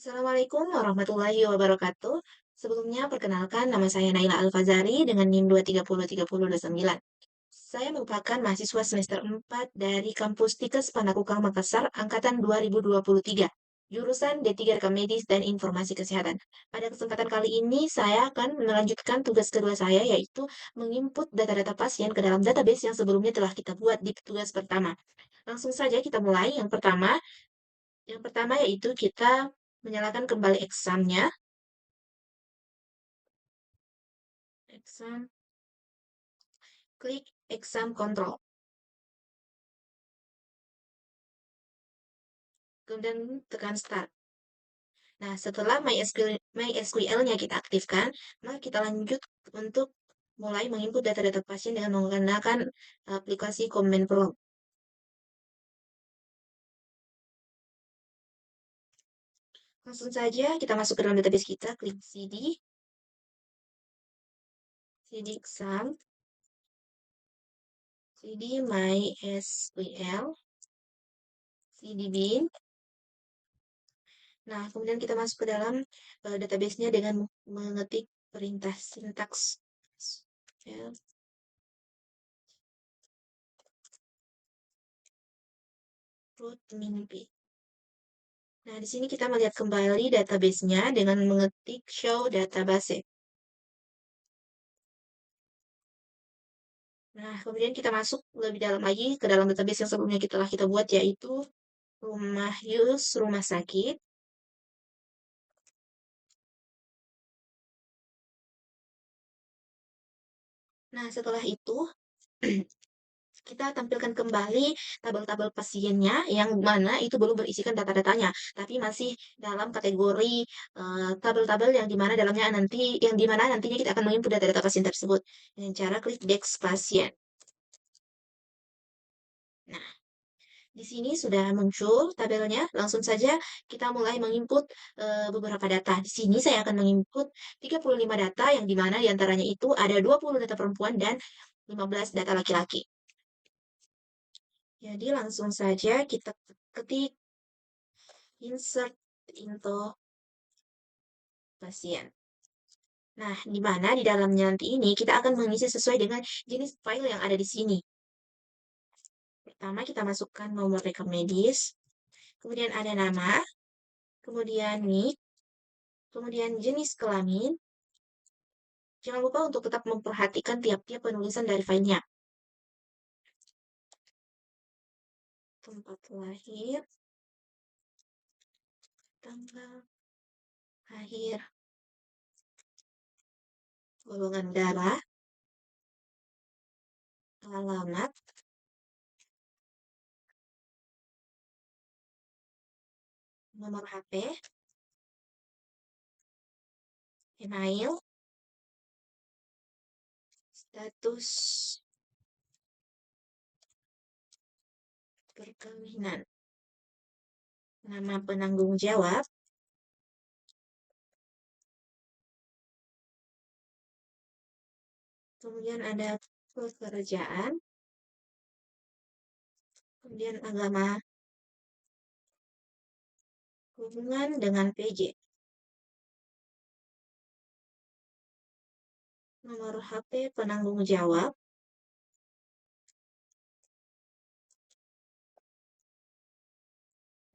Assalamualaikum warahmatullahi wabarakatuh. Sebelumnya, perkenalkan nama saya Naila Al-Fazari dengan NIM 2303029. Saya merupakan mahasiswa semester 4 dari kampus Tikes Panakukang Makassar, angkatan 2023, jurusan D3 Rekam Medis dan Informasi Kesehatan. Pada kesempatan kali ini, saya akan melanjutkan tugas kedua saya, yaitu menginput data-data pasien ke dalam database yang sebelumnya telah kita buat di tugas pertama. Langsung saja kita mulai. Yang pertama yaitu kita menyalakan kembali examnya. Exam, klik exam control. Kemudian tekan start. Nah, setelah MySQL-nya kita aktifkan, maka kita lanjut untuk mulai menginput data-data pasien dengan menggunakan aplikasi Command Prompt. Langsung saja kita masuk ke dalam database kita, klik cd exam, cd MySQL, cd bin. Nah, kemudian kita masuk ke dalam database-nya dengan mengetik perintah sintaks root mimpi. Nah, di sini kita melihat kembali database-nya dengan mengetik show database. Nah, kemudian kita masuk lebih dalam lagi ke dalam database yang sebelumnya kita buat, yaitu rumah use rumah sakit. Nah, setelah itu kita tampilkan kembali tabel-tabel pasiennya yang mana itu belum berisikan data-datanya, tapi masih dalam kategori tabel-tabel yang dimana nantinya kita akan menginput data-data pasien tersebut dengan cara klik Desk Pasien. Nah, di sini sudah muncul tabelnya. Langsung saja kita mulai menginput beberapa data. Di sini saya akan menginput 35 data yang dimana diantaranya itu ada 20 data perempuan dan 15 data laki-laki. Jadi langsung saja kita ketik insert into pasien. Nah, di mana di dalamnya nanti ini kita akan mengisi sesuai dengan jenis file yang ada di sini. Pertama kita masukkan nomor rekam medis, kemudian ada nama, kemudian NIK, kemudian jenis kelamin. Jangan lupa untuk tetap memperhatikan tiap-tiap penulisan dari filenya. Tempat lahir, tanggal lahir, golongan darah, alamat, nomor HP, email, status perkawinan, nama penanggung jawab, kemudian ada pekerjaan, kemudian agama, hubungan dengan PJ, nomor HP penanggung jawab,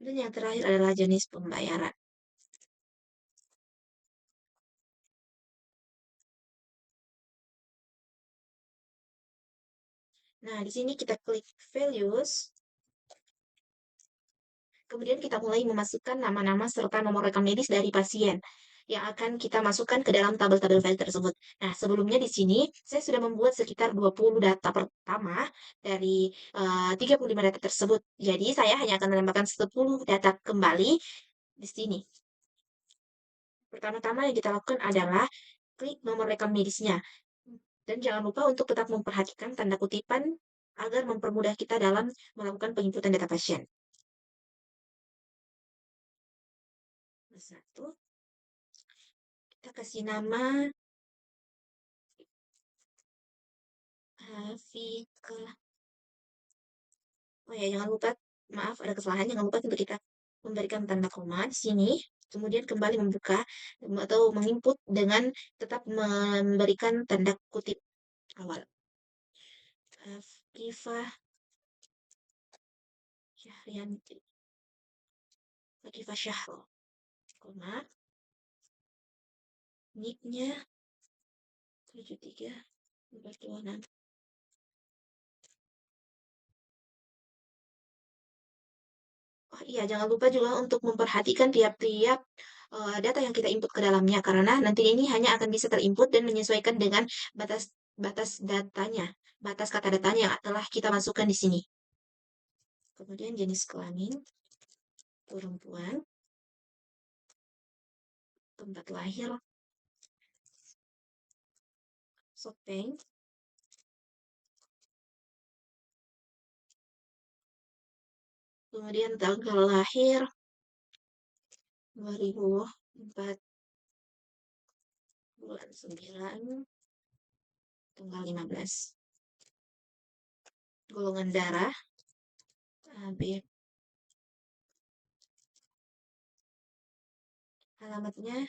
dan yang terakhir adalah jenis pembayaran. Nah, di sini kita klik values. Kemudian kita mulai memasukkan nama-nama serta nomor rekam medis dari pasien yang akan kita masukkan ke dalam tabel-tabel file tersebut. Nah, sebelumnya di sini saya sudah membuat sekitar 20 data pertama dari 35 data tersebut. Jadi, saya hanya akan menambahkan 10 data kembali di sini. Pertama-tama yang kita lakukan adalah klik nomor rekam medisnya. Dan jangan lupa untuk tetap memperhatikan tanda kutipan agar mempermudah kita dalam melakukan penginputan data pasien. Satu, kita kasih nama Hafika. Oh ya, jangan lupa, maaf ada kesalahan, jangan lupa untuk kita memberikan tanda koma di sini. kemudian kembali membuka atau menginput dengan tetap memberikan tanda kutip awal. Afifah Syahrianti, Afifah Syahro, koma, nicknya 73 426. Oh iya, jangan lupa juga untuk memperhatikan tiap-tiap data yang kita input ke dalamnya, karena nanti ini hanya akan bisa terinput dan menyesuaikan dengan batas batas datanya, batas kata datanya yang telah kita masukkan di sini. Kemudian jenis kelamin perempuan, tempat lahir Sopeng, kemudian tanggal lahir 2004 bulan 9 tanggal 15. Golongan darah AB, alamatnya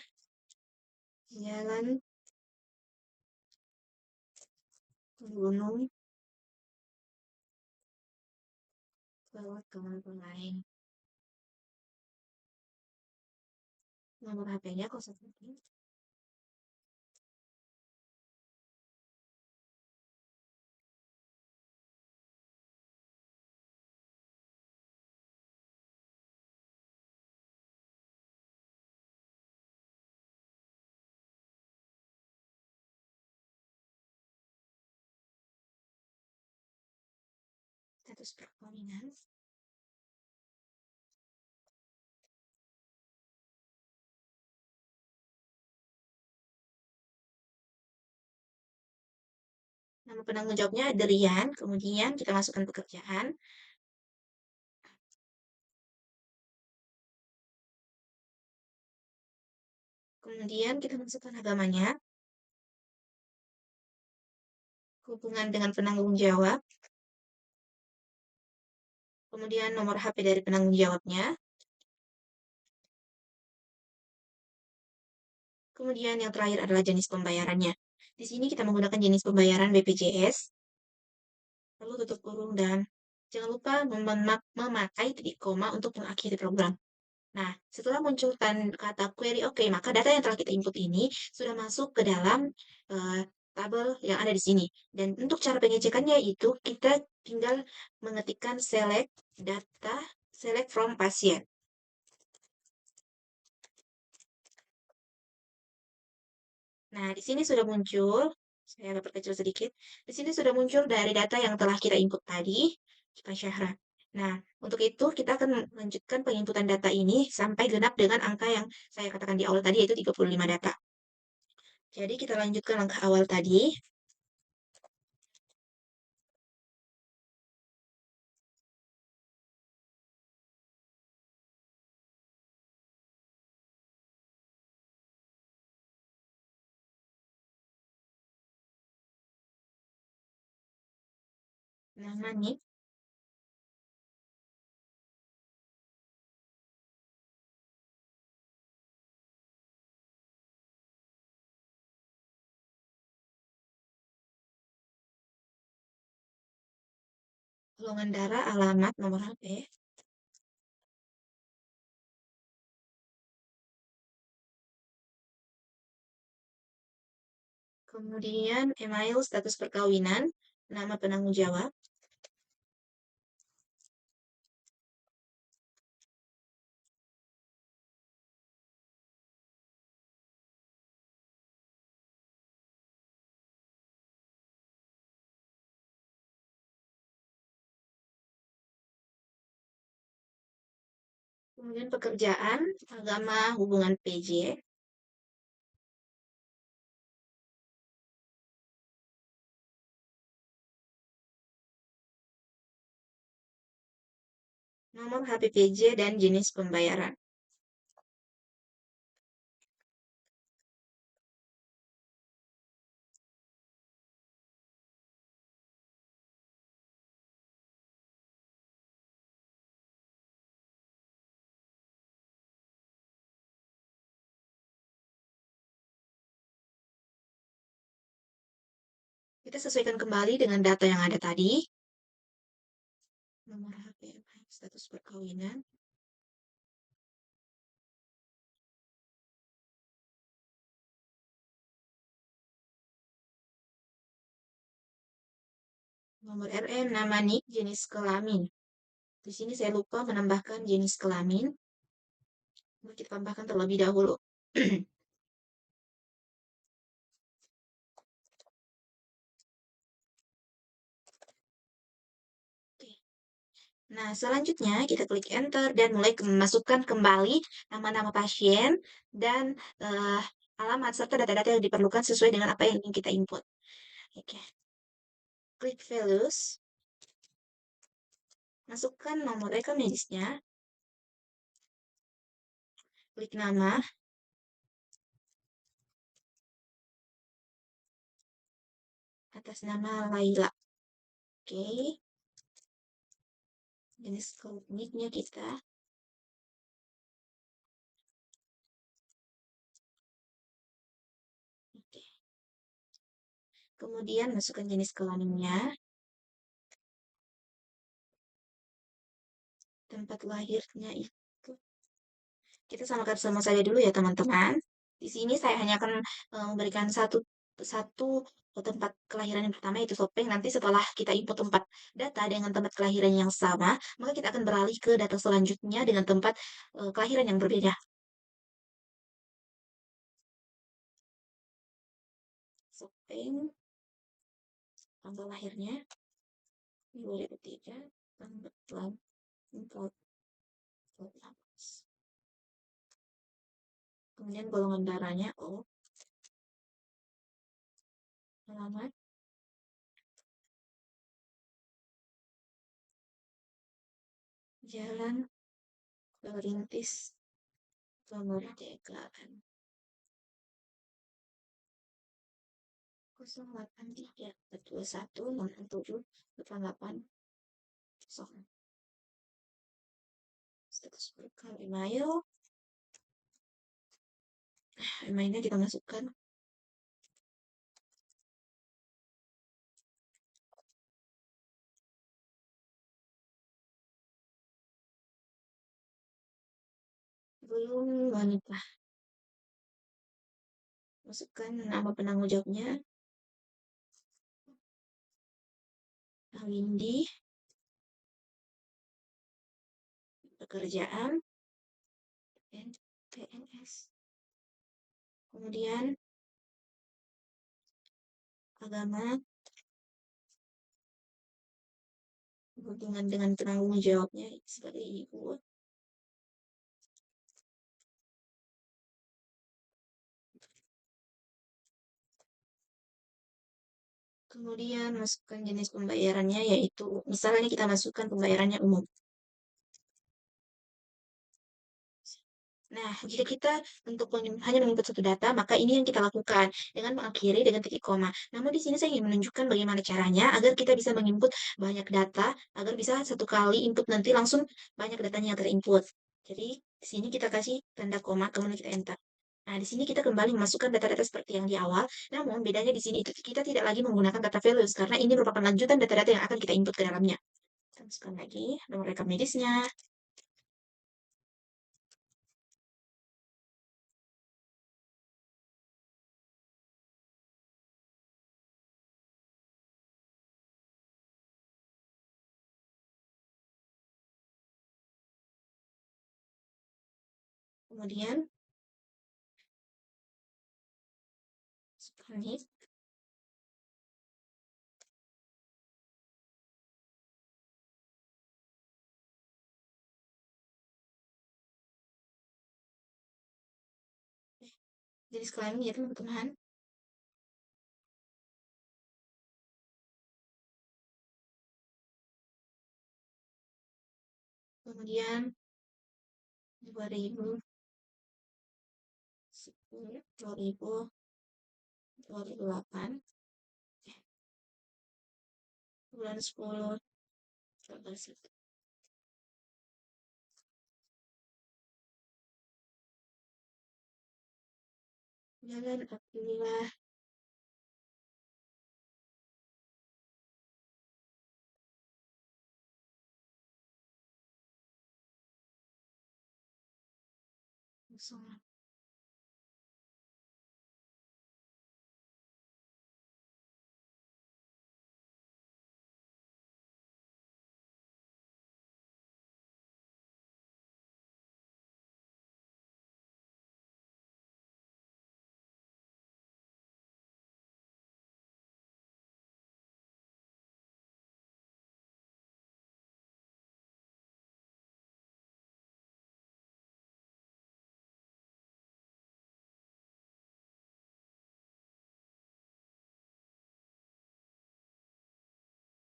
Jalan Gunung Bawah Kemangkunain. Nomor HP-nya 01. Status perkawinan. Nama penanggung jawabnya Adrian, kemudian kita masukkan pekerjaan. Kemudian kita masukkan agamanya, hubungan dengan penanggung jawab, kemudian nomor HP dari penanggung jawabnya, kemudian yang terakhir adalah jenis pembayarannya. Di sini kita menggunakan jenis pembayaran BPJS, lalu tutup kurung dan jangan lupa memakai titik koma untuk mengakhiri program. Nah, setelah muncul kata query oke, maka data yang telah kita input ini sudah masuk ke dalam tabel yang ada di sini. Dan untuk cara pengecekannya itu kita tinggal mengetikkan select data, select from pasien. Nah, di sini sudah muncul, saya agak perkecil sedikit. Di sini sudah muncul dari data yang telah kita input tadi, kita Syahra. Nah, untuk itu kita akan melanjutkan penginputan data ini sampai genap dengan angka yang saya katakan di awal tadi, yaitu 35 data. Jadi kita lanjutkan langkah awal tadi. Nama nih, golongan darah, alamat, nomor HP. Kemudian email, status perkawinan, nama penanggung jawab. Kemudian pekerjaan, agama, hubungan PJ. Nomor HP PJ dan jenis pembayaran. Kita sesuaikan kembali dengan data yang ada tadi. Nomor HP, status perkawinan. Nomor RM, nama nik, jenis kelamin. Di sini saya lupa menambahkan jenis kelamin. Kita tambahkan terlebih dahulu. Nah, selanjutnya kita klik enter dan mulai masukkan kembali nama-nama pasien dan alamat serta data-data yang diperlukan sesuai dengan apa yang ingin kita input. Oke. Klik values, masukkan nomor rekam medisnya, klik nama, atas nama Laila. Oke. Jenis kliniknya kita. Oke. Kemudian masukkan jenis kelaminnya, tempat lahirnya itu. Kita samakan sama saja dulu ya teman-teman. Di sini saya hanya akan memberikan satu satu tempat kelahiran yang pertama yaitu Sopeng. Nanti setelah kita input tempat data dengan tempat kelahiran yang sama, maka kita akan beralih ke data selanjutnya dengan tempat kelahiran yang berbeda. Sopeng, tanggal lahirnya 2003, tanggal 14. Kemudian golongan darahnya O, alamat, Jalan Perintis, Kemerdekaan. 08361788 status berkah email. Emailnya kita masukkan. Belum wanita. Masukkan nama penanggung jawabnya. Windy. Pekerjaan. PNS. Kemudian agama, hubungan dengan penanggung jawabnya sebagai ibu. Kemudian masukkan jenis pembayarannya yaitu misalnya kita masukkan pembayarannya umum. Nah, jika kita untuk hanya menginput satu data, maka ini yang kita lakukan dengan mengakhiri dengan titik koma. Namun di sini saya ingin menunjukkan bagaimana caranya agar kita bisa menginput banyak data, agar bisa satu kali input nanti langsung banyak datanya yang terinput. Jadi di sini kita kasih tanda koma, kemudian kita enter. Nah, di sini kita kembali memasukkan data-data seperti yang di awal, namun bedanya di sini itu kita tidak lagi menggunakan data values karena ini merupakan lanjutan data-data yang akan kita input ke dalamnya. Kita masukkan lagi nomor rekam medisnya, kemudian masukkan nih. Jenis kelamin ya teman-teman. Kemudian 2010, 2008, bulan 10, tanggal 1. Jalan Abdullah Langsung.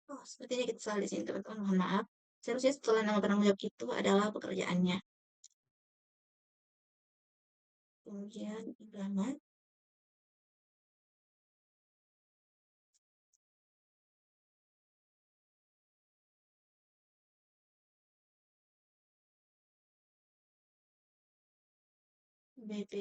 Oh, sepertinya kita salah di sini, teman-teman. Mohon maaf. Seharusnya setelah nama penanggung jawab itu adalah pekerjaannya. Kemudian Ibrahim, BP.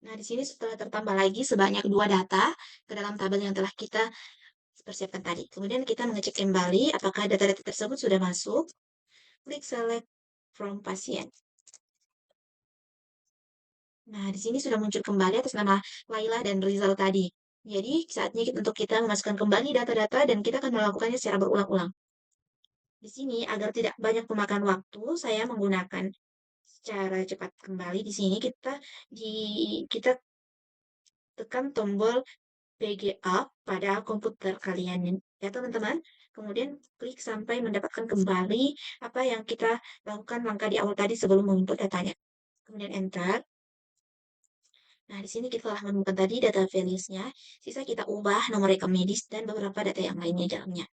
Nah, di sini setelah tertambah lagi sebanyak dua data ke dalam tabel yang telah kita persiapkan tadi. Kemudian kita mengecek kembali apakah data-data tersebut sudah masuk. Klik select from pasien. Nah, di sini sudah muncul kembali atas nama Laila dan Rizal tadi. Jadi, saatnya untuk kita memasukkan kembali data-data dan kita akan melakukannya secara berulang-ulang. Di sini, agar tidak banyak memakan waktu, saya menggunakan secara cepat kembali. Di sini kita tekan tombol PGA pada komputer kalian ya teman-teman. Kemudian klik sampai mendapatkan kembali apa yang kita lakukan langkah di awal tadi sebelum menginput datanya. Kemudian enter. Nah, di sini kita telah menemukan tadi data values-nya. Sisa kita ubah nomor rekam medis dan beberapa data yang lainnya di dalamnya.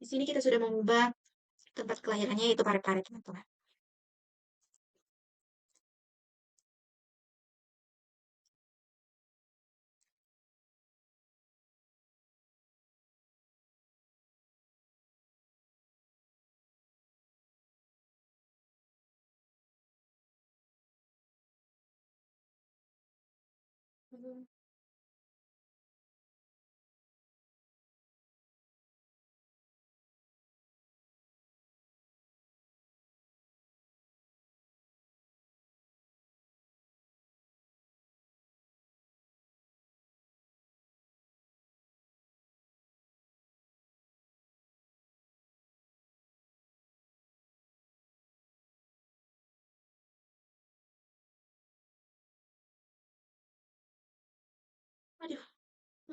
Di sini kita sudah mengubah tempat kelahirannya yaitu Parepare, teman-teman.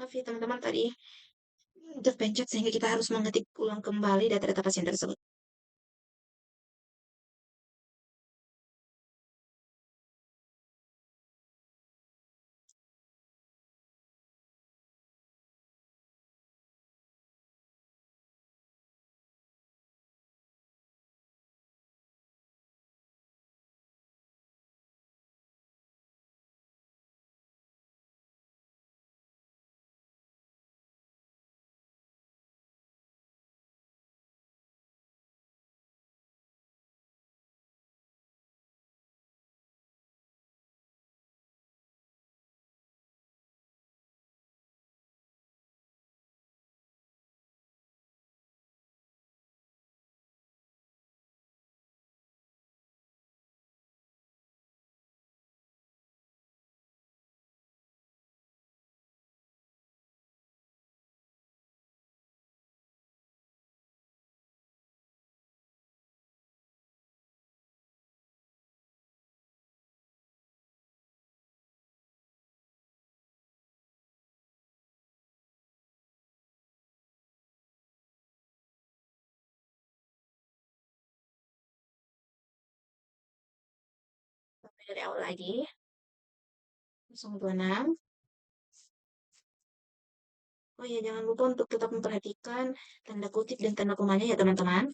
Maaf ya teman-teman tadi terpencet sehingga kita harus mengetik ulang kembali data-data pasien tersebut. Sampai dari awal lagi, 026. Oh ya, jangan lupa untuk tetap memperhatikan tanda kutip dan tanda komanya ya teman-teman.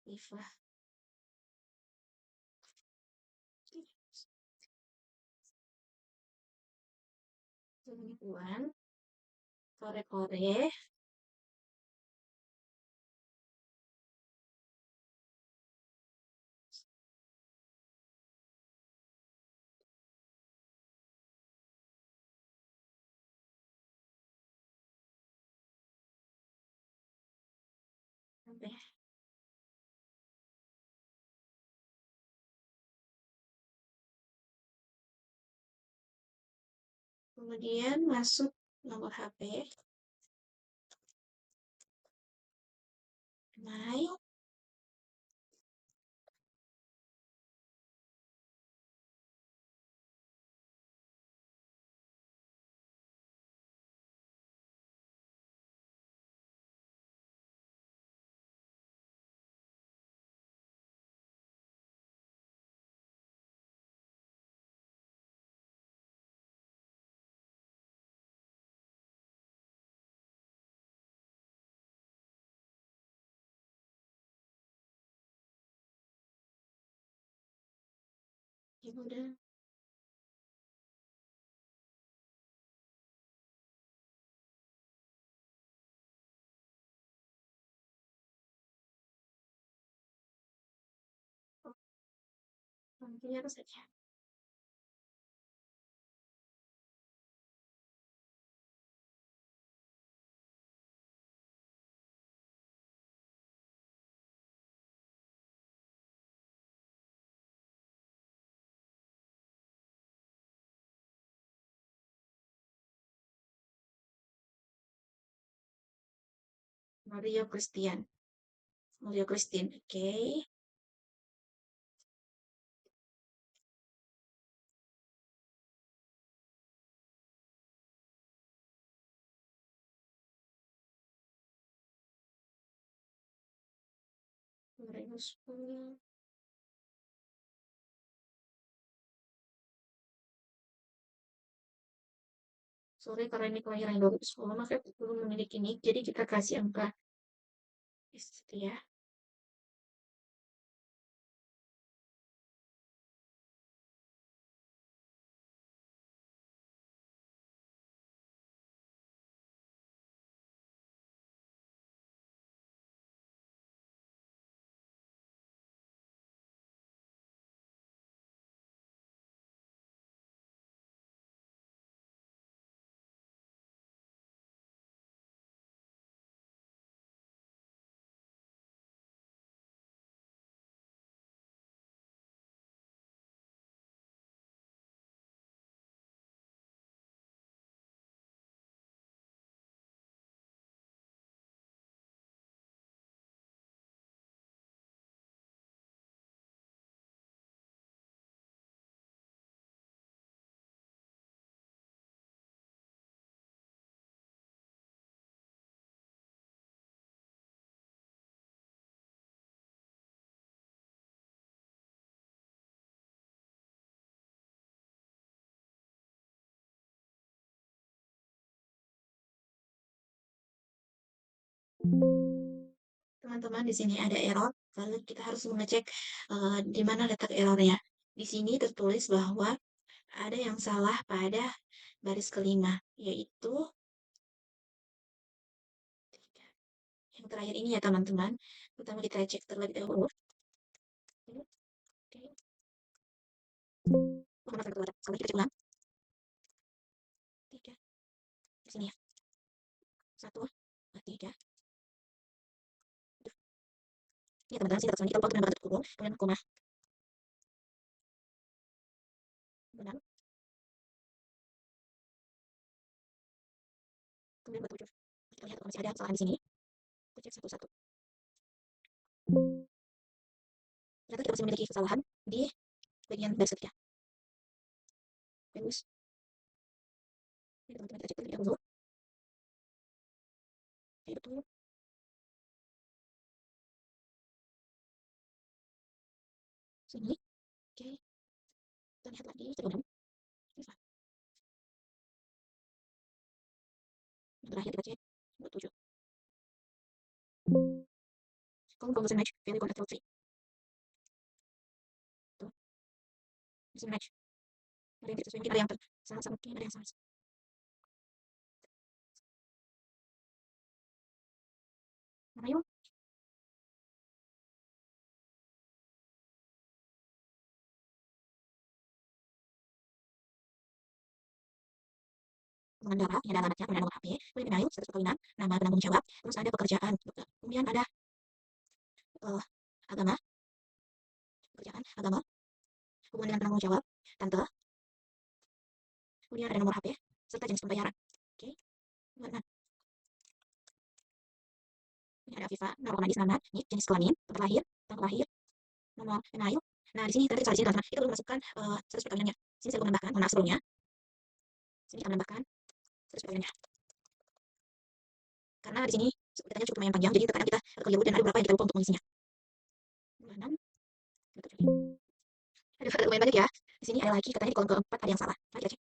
Iva. Penipuan, kore-kore, sampai. Kemudian masuk nomor HP, naik, ya udah. Oh, nantinya apa saja. Mario Christian. Mario Christine, oke. Mario 10. Sorry karena ini kelahiran 2010, maka belum memiliki nick, jadi kita kasih angka itu ya. Teman-teman, di sini ada error, lalu kita harus mengecek di mana letak errornya. Di sini tertulis bahwa ada yang salah pada baris kelima, yaitu yang terakhir ini ya teman-teman. Pertama kita cek terlebih dahulu. Oke. Oh, maaf, ada. Sekali kita cek ulang. 3. Di sini ya. 1, 2, 3. Ini teman-teman, sini kita lupa untuk menambahkan kurung, kemudian koma. Benar. Kemudian batu 7. Kita lihat kalau masih ada kesalahan di sini. Kita cek satu-satu. Ternyata kita masih memiliki kesalahan di bagian baris ketiga. Bagus. Ini teman-teman kita cek terlebih dahulu. Oke, betul. Sini. Oke. Kita lihat lagi, cek ulang. Bisa. Yang terakhir kita cek batu 7. Column composition match, value control 3. Tuh, bisa match. Ada yang tidak sesuai, mungkin ada yang salah sama, mungkin ada yang salah. Mana yuk? Pengendara, ini ada alamatnya, kemudian nomor HP, kemudian email, status perkawinan, nama penanggung jawab, terus ada pekerjaan, kemudian ada uh, agama, pekerjaan, agama, hubungan dengan penanggung jawab, tante, kemudian ada nomor HP, serta jenis pembayaran. Oke, kemudian ini ada Afifa, nomor medis, nama, nik, jenis kelamin, tempat lahir, tanggal lahir, nomor email. Nah, di sini tadi soal di sini teman-teman, kita belum masukkan status perkawinannya. Sini saya belum menambahkan, mohon maaf sebelumnya. Sini kita menambahkan status perkawinannya. Karena di sini ditanya cukup lumayan panjang, jadi terkadang kita keliru dan ada beberapa yang kita lupa untuk mengisinya. 26, ada lumayan banyak ya. Di sini ada lagi, katanya di kolom keempat ada yang salah. Mari kita cek.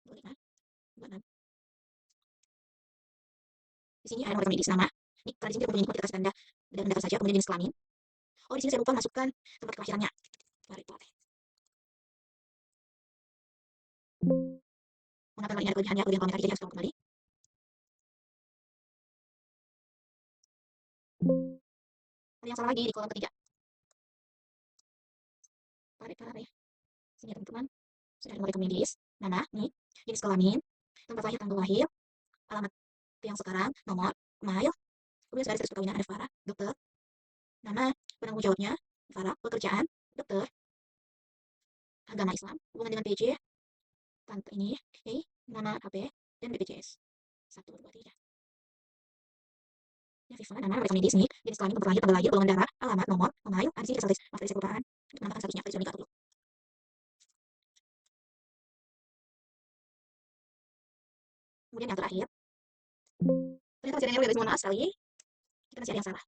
25, 26. Di sini ada nomor medis, nama. Ini kalau di sini kita kita kasih tanda dan data saja, kemudian jenis kelamin. Oh, di sini saya lupa masukkan tempat kelahirannya. Mari kita lihat. Mengapa kali ini ada kelebihannya, kelebihan komentar, jadi harus kembali. Ada yang salah lagi di kolom ketiga. Tarik. Sini ya teman-teman. Sudah ada nomor medis, nama, nih, jenis kelamin, tempat lahir, tanggal lahir, alamat yang sekarang, nomor, email, kemudian sudah ada status perkawinan, ada Farah, dokter, nama penanggung jawabnya, Farah, pekerjaan, dokter, agama Islam, hubungan dengan PJ, tante ini, nama HP, dan BPJS. 1, 2, 3. Ya, Viva, nama mereka medis nih, jenis kelamin, tempat lahir, tanggal lahir, golongan darah, alamat, nomor, email, ada di sini saya maaf tadi saya kelupaan, untuk menambahkan statusnya, tadi sudah nikah dulu. Kemudian yang terakhir, ternyata masih ada yang error, guys, mohon maaf sekali, kita masih ada yang salah.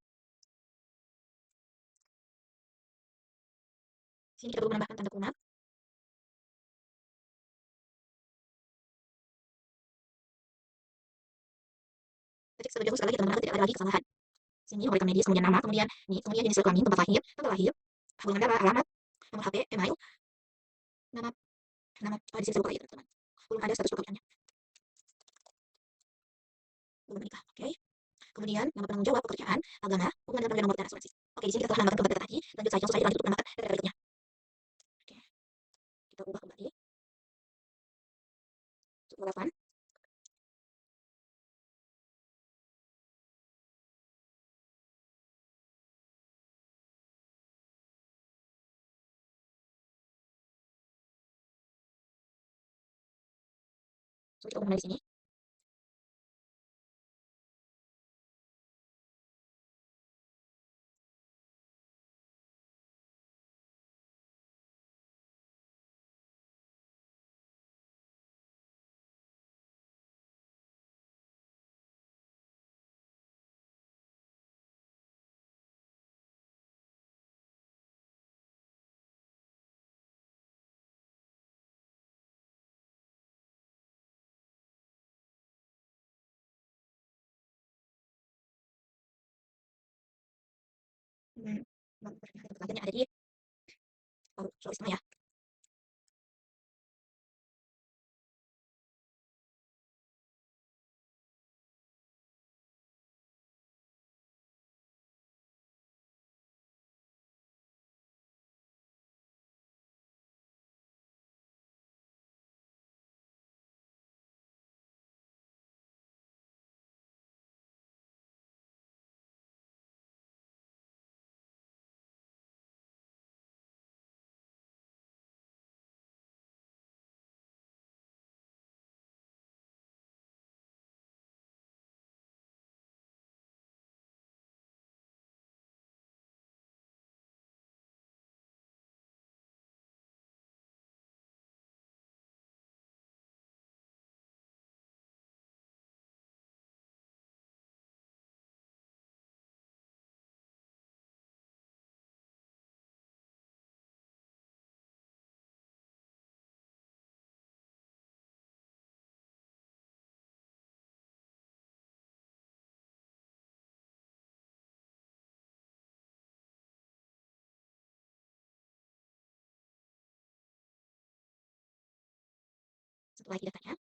Sini kita perlu menambahkan tanda koma. Ketik terlebih dahulu sekali lagi teman-teman, tidak ada lagi kesalahan. Sini nomor medis, kemudian nama, kemudian ini, kemudian jenis kelamin, tempat lahir, tanggal lahir, golongan darah, alamat, nomor HP, email, nama, di sini saya lupa lagi teman-teman. Belum ada status perkawinannya, belum menikah, oke. Kemudian nama penanggung jawab, pekerjaan, agama, hubungan dengan nomor dan asuransi. Oke, di sini kita telah menambahkan keempat data tadi. Lanjut saja, langsung saja lanjut untuk menambahkan data berikutnya. Oke, kita ubah kembali. Untuk 8. So, kita ubah kembali di sini. Pelajarannya ada di Sulawesi Tengah ya. Satu lagi datanya.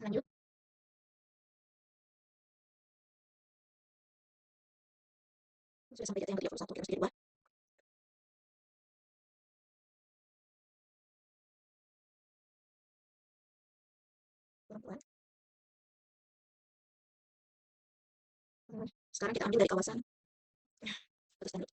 Lanjut. Sudah sampai data yang ke-31, kita harus dirubah. Perempuan. Sekarang kita ambil dari kawasan. Terus lanjut.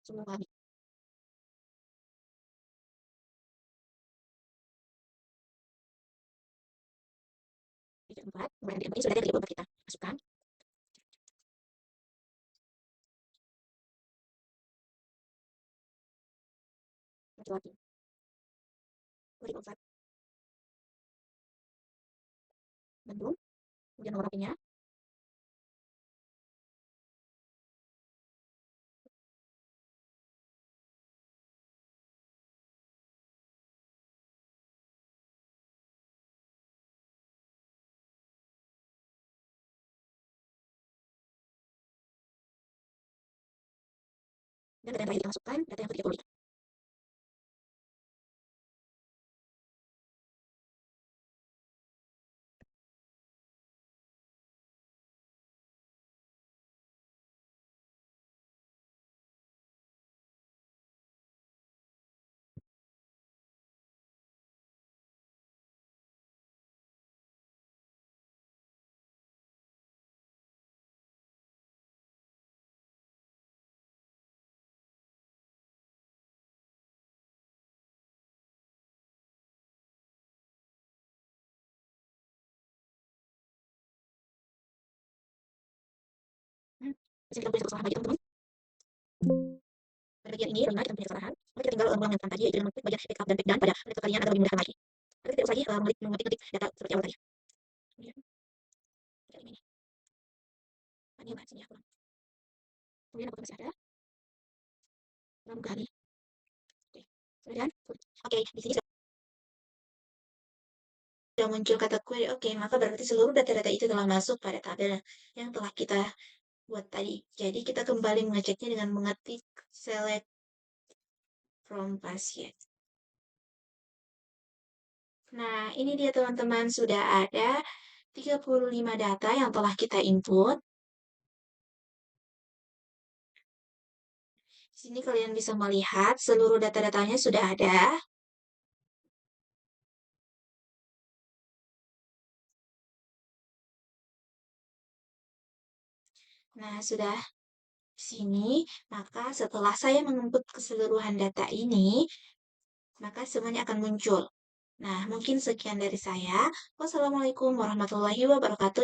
Semua habis. 34. Kemudian di tempat ini sudah ada 34 kita. Masukkan. Laki-laki. 2004. Bandung. Kemudian nomor HP-nya. Dan data yang terakhir kita masukkan, data yang ke-35. Di sini kita punya satu kesalahan lagi, teman-teman. Pada bagian ini, Rina, kita punya kesalahan. Maka kita tinggal mengulang tadi, yaitu mengklik bagian backup dan breakdown pada menit kalian agar lebih memudahkan lagi. Maka kita tidak usah lagi mengetik data seperti awal tadi. Kemudian, kita ini. Ini sini ya, pulang. Kemudian apakah masih ada? Pramugari. Kemudian, oke, di sini sudah muncul kata query. Oke, maka berarti seluruh data-data itu telah masuk pada tabel yang telah kita buat tadi. Jadi kita kembali mengeceknya dengan mengetik select from pasien. Nah, ini dia teman-teman, sudah ada 35 data yang telah kita input. Di sini kalian bisa melihat seluruh data-datanya sudah ada. Nah, sudah di sini, maka setelah saya menginput keseluruhan data ini, maka semuanya akan muncul. Nah, mungkin sekian dari saya. Wassalamualaikum warahmatullahi wabarakatuh.